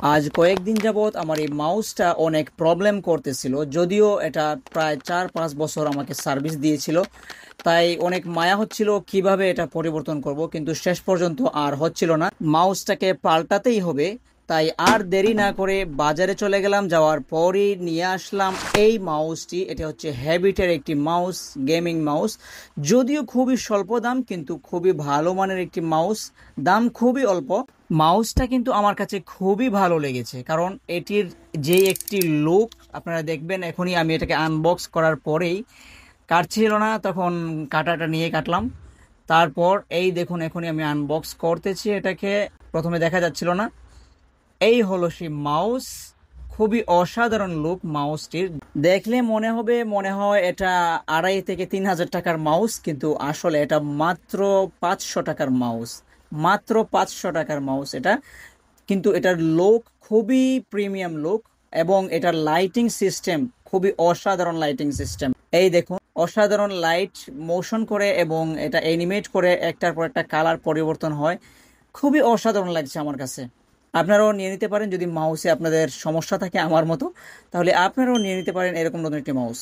আজ কয়েকদিন যাবৎ আমার এই মাউসটা অনেক প্রবলেম করতেছিল, যদিও এটা প্রায় 4-5 বছর আমাকে সার্ভিস দিয়েছিল। তাই অনেক মায়া হচ্ছিল কিভাবে এটা পরিবর্তন করব, কিন্তু শেষ পর্যন্ত আর হচ্ছিল না, মাউসটাকে পাল্টাতেই হবে। তাই আর দেরি না করে বাজারে চলে গেলাম, যাওয়ার পরই নিয়ে আসলাম এই মাউসটি। এটা হচ্ছে হ্যাবিটের একটি মাউস, গেমিং মাউস। যদিও খুবই স্বল্প দাম, কিন্তু খুবই ভালো মানের একটি মাউস। দাম খুবই অল্প। মাউসটা কিন্তু আমার কাছে খুবই ভালো লেগেছে, কারণ এটির যে একটি লুক আপনারা দেখবেন। এখনই আমি এটাকে আনবক্স করার পরেই কাটছিল না, তখন কাটাটা নিয়ে কাটলাম। তারপর এই দেখুন, এখনই আমি আনবক্স করতেছি এটাকে। প্রথমে দেখা যাচ্ছিল না। এই হলো সেই মাউস। খুবই অসাধারণ লুক মাউসটির। দেখলে মনে হয় এটা 2,500 থেকে 3,000 টাকার মাউস, কিন্তু আসলে এটা মাত্র 500 টাকার মাউস। মাত্র 500 টাকার মাউস এটা। কিন্তু এটার লুক খুবই প্রিমিয়াম লুক, এবং এটার লাইটিং সিস্টেম খুবই অসাধারণ লাইটিং সিস্টেম। এই দেখুন, অসাধারণ লাইট মোশন করে এবং এটা অ্যানিমেট করে একটার পর একটা কালার পরিবর্তন হয়। খুবই অসাধারণ লাগছে আমার কাছে। আপনারাও নিয়ে নিতে পারেন, যদি মাউসে আপনাদের সমস্যা থাকে আমার মতো, তাহলে আপনারাও নিয়ে নিতে পারেন এরকম নতুন একটি মাউস।